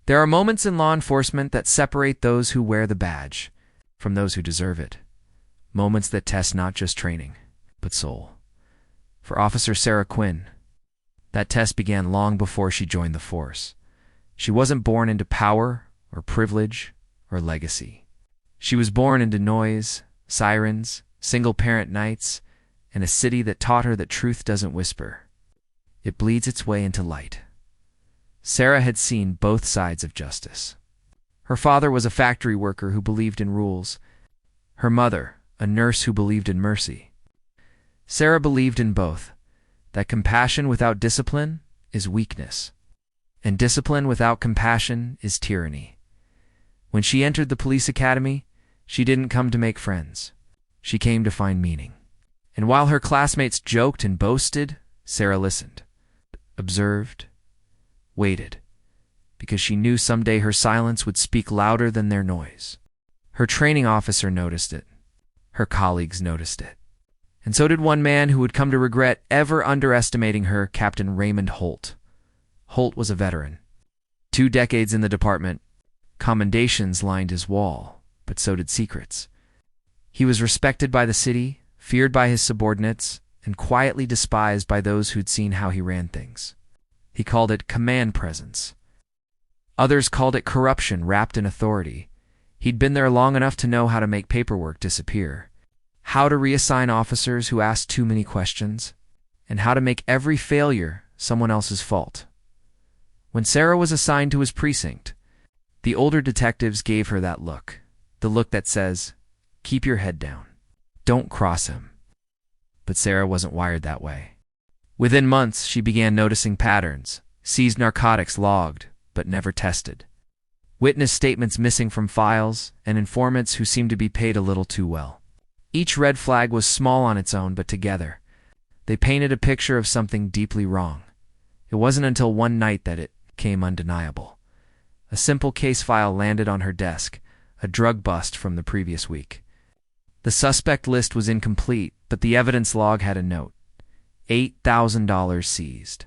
There are moments in law enforcement that separate those who wear the badge from those who deserve it. Moments that test not just training, but soul. For Officer Sarah Quinn, that test began long before she joined the force. She wasn't born into power or privilege or legacy. She was born into noise, sirens, single-parent nights, and a city that taught her that truth doesn't whisper. It bleeds its way into light. Sarah had seen both sides of justice. Her father was a factory worker who believed in rules. Her mother, a nurse who believed in mercy. Sarah believed in both, that compassion without discipline is weakness, and discipline without compassion is tyranny. When she entered the police academy, she didn't come to make friends. She came to find meaning. And while her classmates joked and boasted, Sarah listened, observed, waited, because she knew someday her silence would speak louder than their noise. Her training officer noticed it. Her colleagues noticed it. And so did one man who would come to regret ever underestimating her, Captain Raymond Holt. Holt was a veteran. 2 decades in the department. Commendations lined his wall, but so did secrets. He was respected by the city, feared by his subordinates, and quietly despised by those who'd seen how he ran things. He called it command presence. Others called it corruption wrapped in authority. He'd been there long enough to know how to make paperwork disappear, how to reassign officers who asked too many questions, and how to make every failure someone else's fault. When Sarah was assigned to his precinct, the older detectives gave her that look, the look that says, "Keep your head down. Don't cross him." But Sarah wasn't wired that way. Within months, she began noticing patterns, seized narcotics logged, but never tested, witness statements missing from files, and informants who seemed to be paid a little too well. Each red flag was small on its own, but together, they painted a picture of something deeply wrong. It wasn't until one night that it became undeniable. A simple case file landed on her desk, a drug bust from the previous week. The suspect list was incomplete, but the evidence log had a note. $8,000 seized.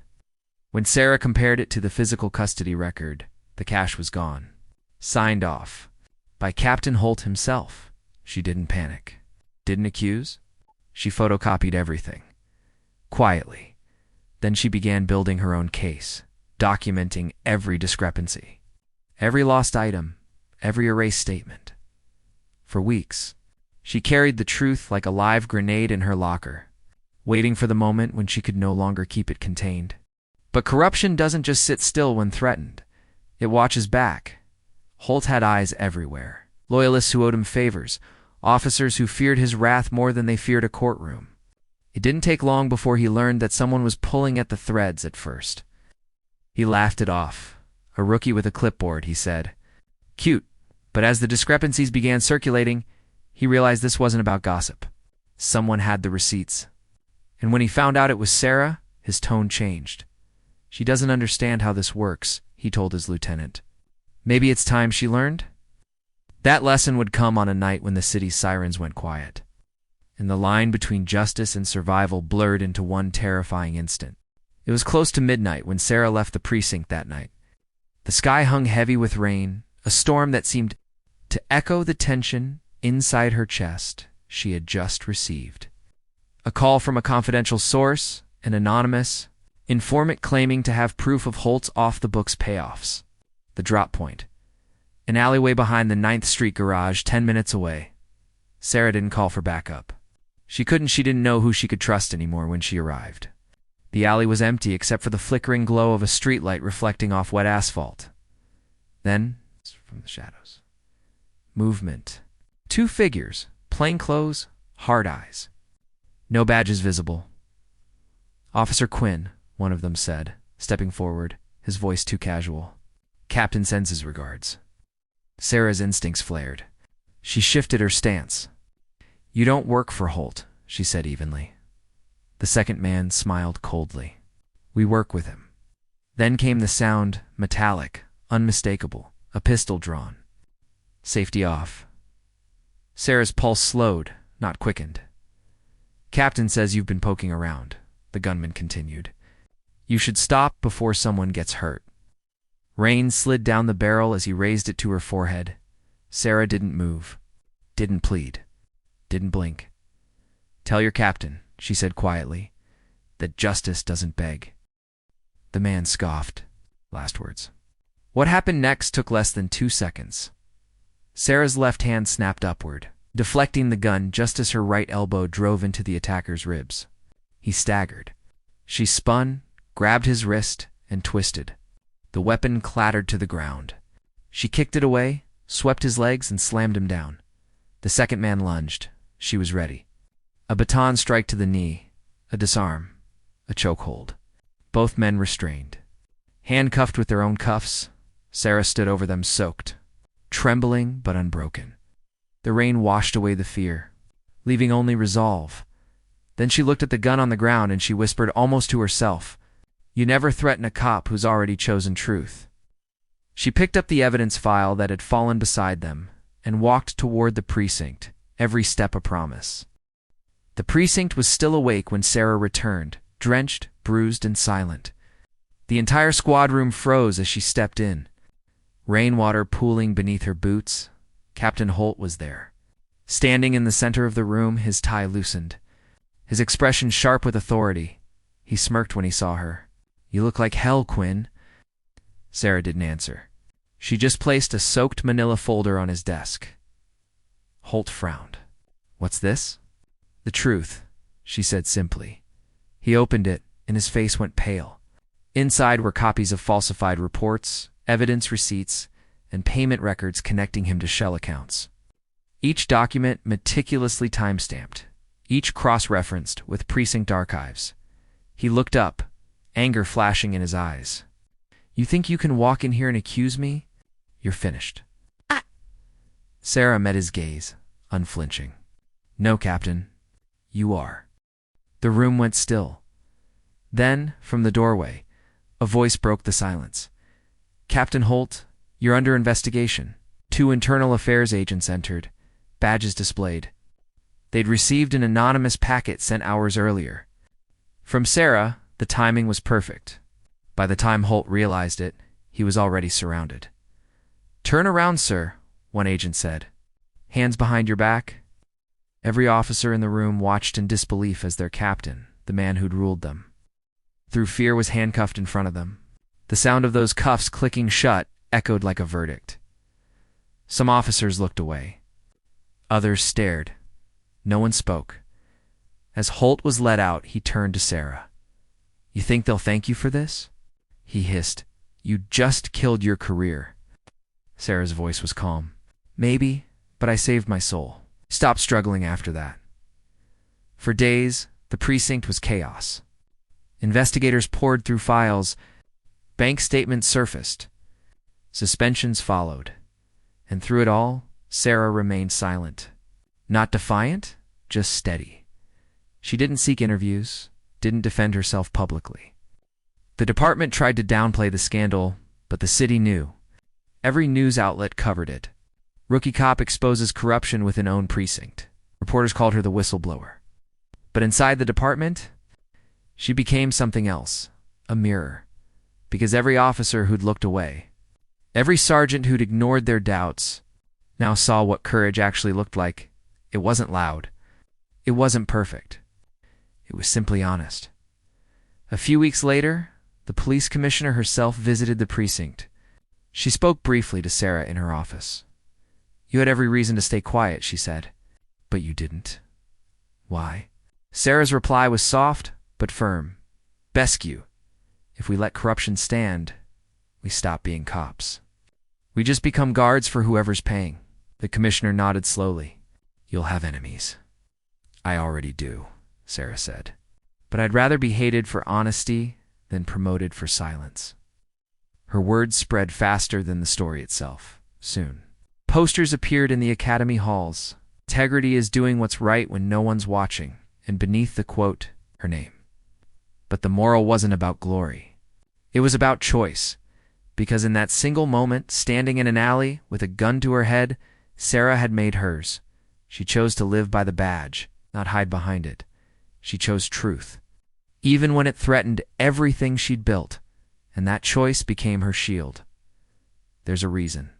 When Sarah compared it to the physical custody record, the cash was gone. Signed off. By Captain Holt himself. She didn't panic. Didn't accuse. She photocopied everything. Quietly. Then she began building her own case, documenting every discrepancy. Every lost item, every erased statement. For weeks, she carried the truth like a live grenade in her locker, waiting for the moment when she could no longer keep it contained. But corruption doesn't just sit still when threatened. It watches back. Holt had eyes everywhere. Loyalists who owed him favors, officers who feared his wrath more than they feared a courtroom. It didn't take long before he learned that someone was pulling at the threads at first. He laughed it off. A rookie with a clipboard, he said. Cute. But as the discrepancies began circulating, he realized this wasn't about gossip. Someone had the receipts. And when he found out it was Sarah, his tone changed. She doesn't understand how this works, he told his lieutenant. Maybe it's time she learned? That lesson would come on a night when the city's sirens went quiet, and the line between justice and survival blurred into one terrifying instant. It was close to midnight when Sarah left the precinct that night. The sky hung heavy with rain, a storm that seemed to echo the tension inside her chest she had just received. A call from a confidential source, an anonymous informant claiming to have proof of Holt's off-the-books payoffs. The drop point. An alleyway behind the 9th Street garage, 10 minutes away. Sarah didn't call for backup. She didn't know who she could trust anymore when she arrived. The alley was empty except for the flickering glow of a streetlight reflecting off wet asphalt. Then, from the shadows, movement. 2 figures, plain clothes, hard eyes. No badges visible. Officer Quinn, one of them said, stepping forward, his voice too casual. Captain sends his regards. Sarah's instincts flared. She shifted her stance. You don't work for Holt, she said evenly. The second man smiled coldly. We work with him. Then came the sound, metallic, unmistakable, a pistol drawn. Safety off. Sarah's pulse slowed, not quickened. Captain says you've been poking around, the gunman continued. You should stop before someone gets hurt. Rain slid down the barrel as he raised it to her forehead. Sarah didn't move, didn't plead, didn't blink. "Tell your captain," she said quietly, "that justice doesn't beg." The man scoffed. Last words. What happened next took less than 2 seconds. Sarah's left hand snapped upward, deflecting the gun just as her right elbow drove into the attacker's ribs. He staggered. She spun, grabbed his wrist, and twisted. The weapon clattered to the ground. She kicked it away, swept his legs, and slammed him down. The second man lunged. She was ready. A baton strike to the knee, a disarm, a chokehold. Both men restrained. Handcuffed with their own cuffs, Sarah stood over them soaked, trembling but unbroken. The rain washed away the fear, leaving only resolve. Then she looked at the gun on the ground and she whispered almost to herself, "You never threaten a cop who's already chosen truth." She picked up the evidence file that had fallen beside them and walked toward the precinct, every step a promise. The precinct was still awake when Sarah returned, drenched, bruised, and silent. The entire squad room froze as she stepped in. Rainwater pooling beneath her boots. Captain Holt was there. Standing in the center of the room, his tie loosened, his expression sharp with authority. He smirked when he saw her. "You look like hell, Quinn." Sarah didn't answer. She just placed a soaked manila folder on his desk. Holt frowned. "What's this?" "The truth," she said simply. He opened it, and his face went pale. Inside were copies of falsified reports, evidence receipts, and payment records connecting him to shell accounts. Each document meticulously time-stamped, each cross-referenced with precinct archives. He looked up, anger flashing in his eyes. "You think you can walk in here and accuse me? You're finished." "Ah!" Sarah met his gaze, unflinching. "No, Captain. You are." The room went still. Then, from the doorway, a voice broke the silence. "Captain Holt, you're under investigation." 2 internal affairs agents entered, badges displayed. They'd received an anonymous packet sent hours earlier. From Sarah, the timing was perfect. By the time Holt realized it, he was already surrounded. "Turn around, sir," one agent said. "Hands behind your back." Every officer in the room watched in disbelief as their captain, the man who'd ruled them, through fear, was handcuffed in front of them. The sound of those cuffs clicking shut echoed like a verdict. Some officers looked away. Others stared. No one spoke. As Holt was let out, he turned to Sarah. "You think they'll thank you for this?" He hissed. "You just killed your career." Sarah's voice was calm. "Maybe, but I saved my soul. Stop struggling after that." For days, the precinct was chaos. Investigators poured through files. Bank statements surfaced. Suspensions followed. And through it all, Sarah remained silent. Not defiant, just steady. She didn't seek interviews, didn't defend herself publicly. The department tried to downplay the scandal, but the city knew. Every news outlet covered it. Rookie cop exposes corruption within own precinct. Reporters called her the whistleblower. But inside the department, she became something else, a mirror. Because every officer who'd looked away, every sergeant who'd ignored their doubts, now saw what courage actually looked like. It wasn't loud. It wasn't perfect. It was simply honest. A few weeks later, the police commissioner herself visited the precinct. She spoke briefly to Sarah in her office. "You had every reason to stay quiet," she said. "But you didn't." "Why?" Sarah's reply was soft but firm. "Bescue. If we let corruption stand, we stop being cops. We just become guards for whoever's paying." The commissioner nodded slowly. "You'll have enemies." "I already do," Sarah said. "But I'd rather be hated for honesty than promoted for silence." Her words spread faster than the story itself. Soon, posters appeared in the academy halls. "Integrity is doing what's right when no one's watching," and beneath the quote, her name. But the moral wasn't about glory. It was about choice. Because in that single moment, standing in an alley with a gun to her head, Sarah had made hers. She chose to live by the badge, not hide behind it. She chose truth, even when it threatened everything she'd built, and that choice became her shield. there's a reason.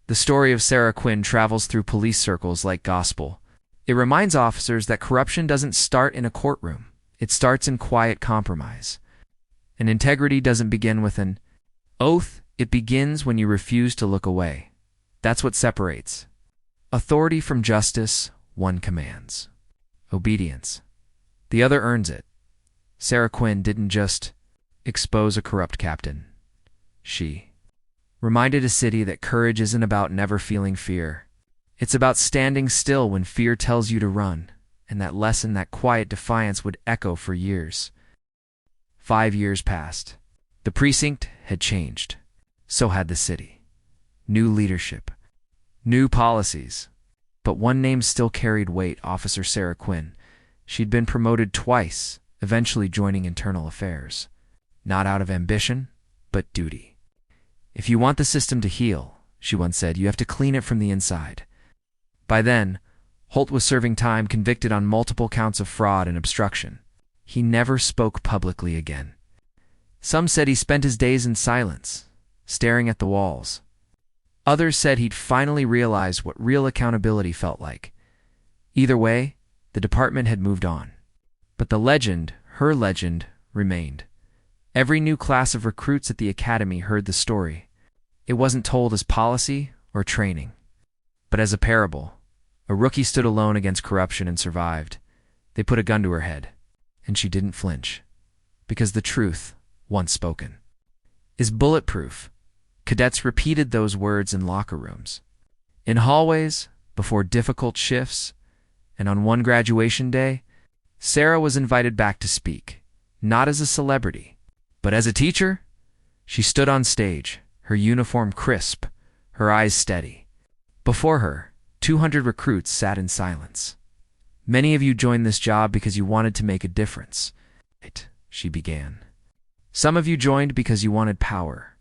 The story of Sarah Quinn travels through police circles like gospel. It reminds officers that corruption doesn't start in a courtroom. It starts in quiet compromise. And integrity doesn't begin with an oath. It begins when you refuse to look away. That's what separates authority from justice. One commands obedience. The other earns it. Sarah Quinn didn't just expose a corrupt captain. She reminded a city that courage isn't about never feeling fear. It's about standing still when fear tells you to run, and that lesson, that quiet defiance, would echo for years. 5 years passed. The precinct had changed. So had the city. New leadership. New policies. But one name still carried weight: Officer Sarah Quinn. She'd been promoted twice, eventually joining internal affairs. Not out of ambition, but duty. If you want the system to heal, she once said, you have to clean it from the inside. By then, Holt was serving time, convicted on multiple counts of fraud and obstruction. He never spoke publicly again. Some said he spent his days in silence, staring at the walls. Others said he'd finally realized what real accountability felt like. Either way, the department had moved on. But the legend, her legend, remained. Every new class of recruits at the academy heard the story. It wasn't told as policy or training, but as a parable. A rookie stood alone against corruption and survived. They put a gun to her head, and she didn't flinch. Because the truth, once spoken, is bulletproof. Cadets repeated those words in locker rooms, in hallways, before difficult shifts, and on one graduation day, Sarah was invited back to speak, not as a celebrity, but as a teacher. She stood on stage, her uniform crisp, her eyes steady. Before her, 200 recruits sat in silence. Many of you joined this job because you wanted to make a difference, she began. Some of you joined because you wanted power.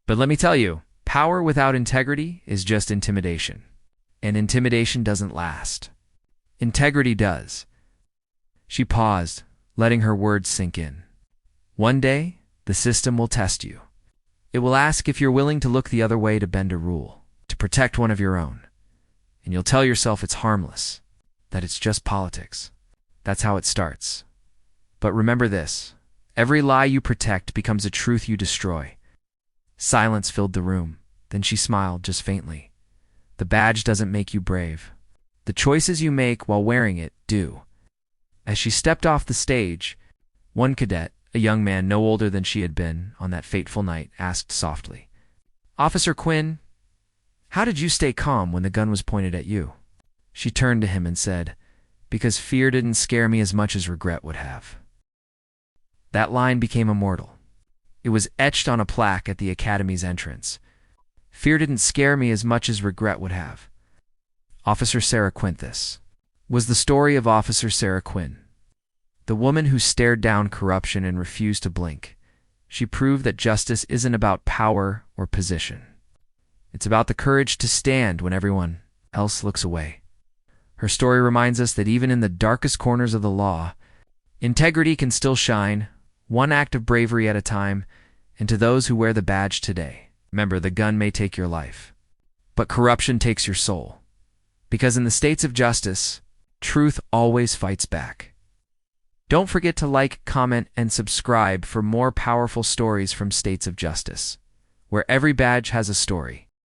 But let me tell you, power without integrity is just intimidation. And intimidation doesn't last. Integrity does. She paused, letting her words sink in. One day, the system will test you. It will ask if you're willing to look the other way to bend a rule, to protect one of your own. And you'll tell yourself it's harmless, that it's just politics. That's how it starts. But remember this: every lie you protect becomes a truth you destroy. Silence filled the room. Then she smiled, just faintly. The badge doesn't make you brave. The choices you make while wearing it do. As she stepped off the stage, one cadet, a young man no older than she had been on that fateful night, asked softly, "Officer Quinn, how did you stay calm when the gun was pointed at you?" She turned to him and said, "Because fear didn't scare me as much as regret would have." That line became immortal. It was etched on a plaque at the academy's entrance. Fear didn't scare me as much as regret would have. Officer Sarah Quinn. This was the story of Officer Sarah Quinn, the woman who stared down corruption and refused to blink. She proved that justice isn't about power or position. It's about the courage to stand when everyone else looks away. Her story reminds us that even in the darkest corners of the law, integrity can still shine, one act of bravery at a time. And to those who wear the badge today, remember, the gun may take your life, but corruption takes your soul. Because in the states of justice, truth always fights back. Don't forget to like, comment, and subscribe for more powerful stories from states of justice, where every badge has a story.